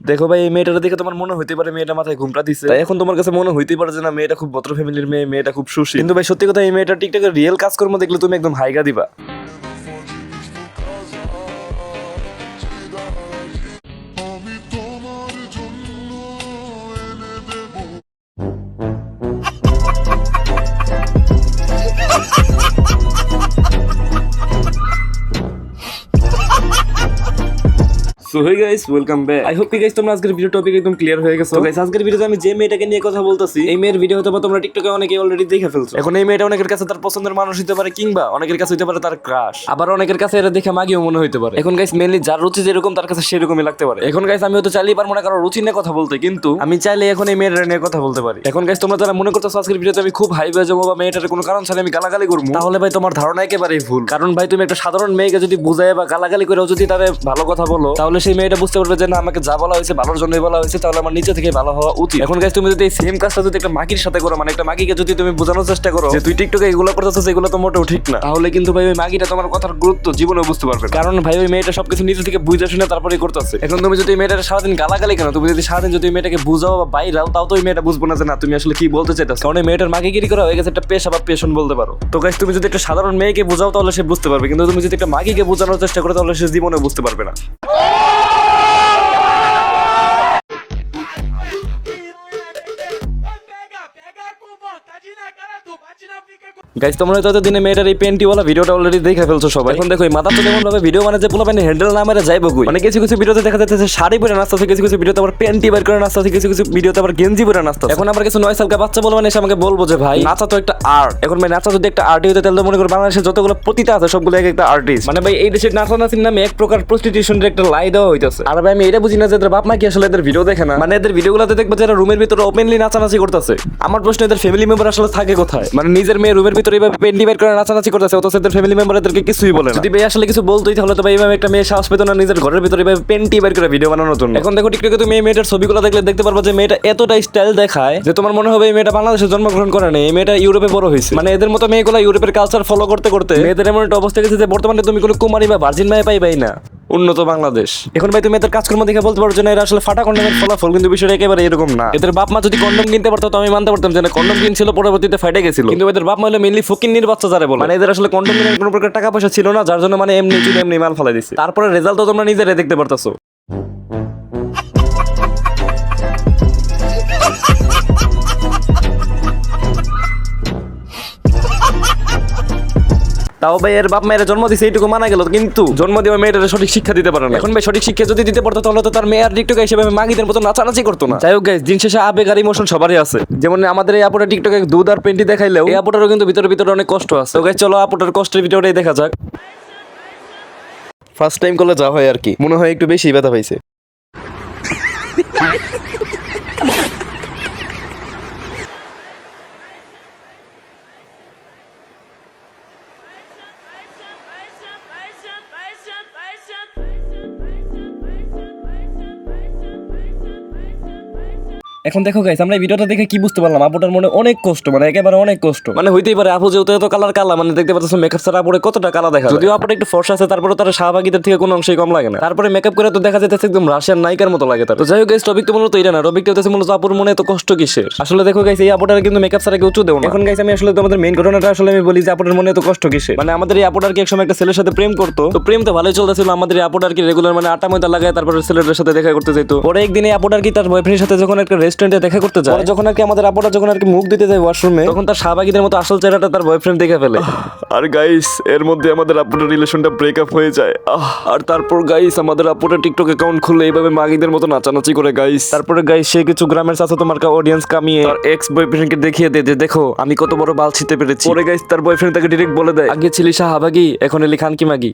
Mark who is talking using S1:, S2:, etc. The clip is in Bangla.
S1: দেখো ভাই, এই মেয়েটা দেখে তোমার মনে হইতে পারে মেয়েটা মাথায় ঘুমটা দিচ্ছে, তাই এখন তোমার কাছে মনে হইতে পারে যে না মেয়েটা খুব ভদ্র ফ্যামিলির মেয়ে, মেয়েটা খুব সুশীল। কিন্তু ভাই সত্যি কথা, এই মেয়েটা টিকটকে রিয়েল কাজকর্ম দেখলে তুমি একদম হাইগা দিবা। So hey guys, welcome back. I hope কি গাইস তোমরা আজকের ভিডিও টপিক একদম ক্লিয়ার হয়ে গেছো। তো গাইস আজকের ভিডিওতে আমি যে মেয়েটাকে নিয়ে কথা বলতেছি, এই মেয়ের ভিডিও হয়তো তোমরা টিকটকে অনেকেই অলরেডি দেখে ফেলছো। এখন এই মেয়েটা অনেকের কাছে তার পছন্দের মানুষ হতে পারে, কিংবা অনেকের কাছে হতে পারে তার ক্রাশ, আবার অনেকের কাছে এটা দেখে মাগিও মনে হতে পারে। এখন গাইস মেনলি যার রুচি যেরকম তার কাছে সেরকমই লাগতে পারে। এখন গাইস আমি হয়তো চাইলেই পারবো না কারো রুচি নিয়ে কথা বলতে, কিন্তু আমি চাইলে এখন এই মেয়েটা নিয়ে কথা বলতে পারি। এখন গাইস তোমরা যারা মনে করতেছো আজকের ভিডিওতে আমি খুব হাই হয়ে যাবো বা মেয়েটার কোনো কারণ ছাড়া আমি গালাগালি করবো, তাহলে ভাই তোমার ধারণা একেবারেই ভুল। কারণ ভাই তুমি একটা সাধারণ মেয়েকে যদি বুঝায় বা গালাগালি করেও যদি তারে ভালো কথা বলো, তাহলে সেই মেয়েটা বুঝতে পারবে যে না আমাকে যা বলা হয়েছে ভালোর জন্যই বলা হয়েছে, তাহলে আমার নিচে থেকে ভালো হওয়া উচিত। এখন গাইস তুমি যদি এই সেম কাজটা যদি একটা মাগির সাথে করো, মানে একটা মাগিকে যদি তুমি বোঝানোর চেষ্টা করো যে তুই টিকটকে এগুলো করতেছিস, এগুলো তো মোটেও ঠিক না, তাহলে কিন্তু ভাই ওই মাগিটা তোমার কথার গুরুত্ব জীবনে বুঝতে পারবে। কারণ ভাই ওই মেয়েটা সবকিছু নিজে থেকে বুঝে শুনে তারপরেই করতেছে। এখন তুমি যদি মেয়েটাকে সারাদিন গালাগালি কেন, তুমি যদি সারাদিন যদি মেয়েটাকে বুঝাও বা বাইরাও, তাও তো ওই মেয়েটা বুঝবো না যে না তুমি আসলে কি বলতে চাইতেছো। কারণ এই মেয়েটার মাগিগিরি করা হয়ে গেছে একটা পেশা বা পেশন বলতে পারো। তো গাইস তুমি যদি একটা সাধারণ মেয়েকে বুঝাও তাহলে সে বুঝতে পারবে, কিন্তু তুমি যদি একটা মাগিকে বোঝানোর চেষ্টা করো তাহলে সে জীবনে বুঝতে পারবে না। গাইস তোমরা হয়তো দিনে মেয়েটার এই পেন্টিওয়ালা ভিডিওটা অলরেডি দেখে ফেলছো সবাই। এখন দেখো এই মাথাটা যেমন ভাবে ভিডিও মানে যে পোলা প্যান্ট হ্যান্ডেল না মেরে যাইবো কই। মানে কিছু কিছু ভিডিওতে দেখা যাচ্ছে শাড়ি পরে নাচতেছে, কিছু কিছু ভিডিওতে আবার প্যান্টি বের করে নাচতেছে, কিছু কিছু ভিডিওতে আবার গেঞ্জি পরে নাচতেছে। এখন আবার কিছু 9 সালকা বাচ্চা বলবো এসে আমাকে বলবো যে ভাই নাচা তো একটা আর্ট। এখন ভাই নাচা যদি একটা আর্ট হইতো তাহলে মনে করো বাংলাদেশে যতগুলো প্রতিটা আছে সবগুলো এক একটা আর্টিস্ট। মানে ভাই এই দেশের নাচানাচির নামে এক প্রকার প্রস্টিটিউশনের একটা লাই দেওয়া হইতেছে। আর ভাই আমি এটা বুঝি না যে এদের বাপ মা কি আসলে এদের ভিডিও দেখে না। মানে এদের ভিডিওগুলোতে দেখবো যারা রুমের ভিতরে ওপেনলি নাচানাচি করতেছে। আমার প্রশ্ন এদের ফ্যামিলি মেম্বার আসলে থাকে কোথায়? মানে নিজের মেয়ে রুমের ভিতরে এইভাবে প্যান্টি বের করে নাচানাচি করতেছে, অথচ এদের ফ্যামিলি মেম্বার এদেরকে কিছুই বলে না। যদি ভাই আসলে কিছু বলতোই তাহলে তো ভাই এইভাবে একটা মেয়ে সাহস পেতো না নিজের ঘরের ভিতরে এইভাবে প্যান্টি বের করে ভিডিও বানানোর জন্য। এখন দেখো টিকটকে তুমি এই মেয়েটার ছবিগুলো দেখলে দেখতে পারবা যে মেয়েটা এতটা স্টাইল দেখায় যে তোমার মনে হবে এই মেয়েটা বাংলাদেশে জন্মগ্রহণ করে না, এই মেয়েটা ইউরোপে বড় হয়েছে। মানে এদের মতো মেয়েগুলো ইউরোপের কালচার ফলো করতে করতে মেয়েদের এমন একটা অবস্থা গেছে যে বর্তমানে তুমি কোনো কুমারী বা ভার্জিন মেয়ে পাইবাই না উন্নত বাংলাদেশ। এখন ভাই তুমি এদের কাজকর্ম দেখে বলতে পারো যে না এরা আসলে ফাটা কন্ডমের ফলাফল, কিন্তু বিষয়টা একেবারে এরকম না। এদের বাপ মা যদি কন্ডম কিনতে পারতো তো আমি মানতে পারতাম যে না কন্ডম কিনছিল পরবর্তীতে ফাইটে গেছিল, কিন্তু এদের বাপ মা হলো মেইনলি ফকিন্নির বাচ্চা যারা বলে। মানে এদের আসলে কন্ডম কেনার কোনো প্রকার টাকা পয়সা ছিল না, যার জন্য মানে এমনি চুলে এমনি মাল ফেলাই দিচ্ছে। তারপরে রেজাল্ট তো তোমরা নিজেরাই দেখতে পারতাছো। তাও ভাই এর বাপ মায়ের জন্ম দিছে এইটুকু মানা গেল, কিন্তু জন্ম দেওয়া মেয়েটার সঠিক শিক্ষা দিতে পারে না। এখন ভাই সঠিক শিক্ষা যদি দিতে পারতো তাহলে তো তার মেয়ে আর টিকটকে হিসেবে মাগিদের মতো নাচানাচি করতো না। যাই হোক গাইস, দিন শেষে আবেগ আর ইমোশন সবারই আছে। যেমন আমাদের এই আপুটা টিকটকে দুধ আর পেন্টি দেখাইলেও এই আপুটারও কিন্তু ভিতরে ভিতরে অনেক কষ্ট আছে। তো গাইস চলো আপুটার কষ্টের ভিডিওটাই দেখা যাক। ফার্স্ট টাইম করলে যা হয় আর কি, মনে হয় একটু বেশি ব্যথা পাইছে। এখন দেখো গাইস আমরা এই ভিডিওটা দেখে কি বুঝতে পারলাম, আপুটার মনে অনেক কষ্ট, মানে একেবারে অনেক কষ্ট। মানে হইতেই পারে আপু যেহেতু এত কালার কালা, মানে দেখতে পাচ্ছ মেকআপ ছাড়া আপুরে কতটা কালা দেখা যায়। যদিও আপুটা একটু ফর্সা আছে, তারপরে তার শাহবাগীদের থেকে কোনো অংশই কম লাগে না। তারপরে মেকআপ করে তো দেখা যাচ্ছে একদম রাশিয়ান নায়িকার মতো লাগে তার। তো যাই হোক গাইস টপিক তো মূলত এটা না, টপিকটা হচ্ছে মূলত আপুর মনে এত কষ্ট কিসের। আসলে দেখো গাইস এই আপুটার কিন্তু মেকআপ ছাড়া কেউ উঁচু দেও না। এখন গাইস আমি আসলে তোমাদের মেইন ঘটনাটা আসলে আমি বলি যে আপুটার মনে এত কষ্ট কিসের। মানে আমাদের এই আপুটার কি একসময় একটা ছেলের সাথে প্রেম করতো, তো প্রেম তো ভালোই চলতেছিল। আমাদের এই আপুটার কি রেগুলার মানে আটা ময়দা লাগায় তারপরে ছেলেটার সাথে দেখা করতে যেত। পরে একদিন এই আপুটার কি তার বয়ফ্রেন্ডের সাথে যখন একটা রেস্টুরেন্টে দেখা করতে যায়, যখন আর কি আমাদের আপুটা যখন আর কি মুখ দিতে যায় ওয়াশরুমে, তখন তার শাহবাগীদের মতো আসল চেহারাটা তার বয়ফ্রেন্ড দেখে ফেলে। আর গাইস এর মধ্যে আমাদের আপুটার রিলেশনটা ব্রেকআপ হয়ে যায়। আর তারপর গাইস আমাদের আপুটা টিকটক অ্যাকাউন্ট খুলে এইভাবে মাগিদের মতো নাচানাচি করে গাইস। তারপরে গাইস সে কিছু গ্রামের সাথে তোমার অডিয়েন্স কামিয়ে তার এক্স বয়ফ্রেন্ডকে দেখিয়ে দেয় যে দেখো আমি কত বড় বাল ছিতে পেরেছি। পরে গাইস তার বয়ফ্রেন্ড তাকে ডিরেক্ট বলে দেয় আগে ছিলি শাহবাগী এখন এলি খানকি মাগি।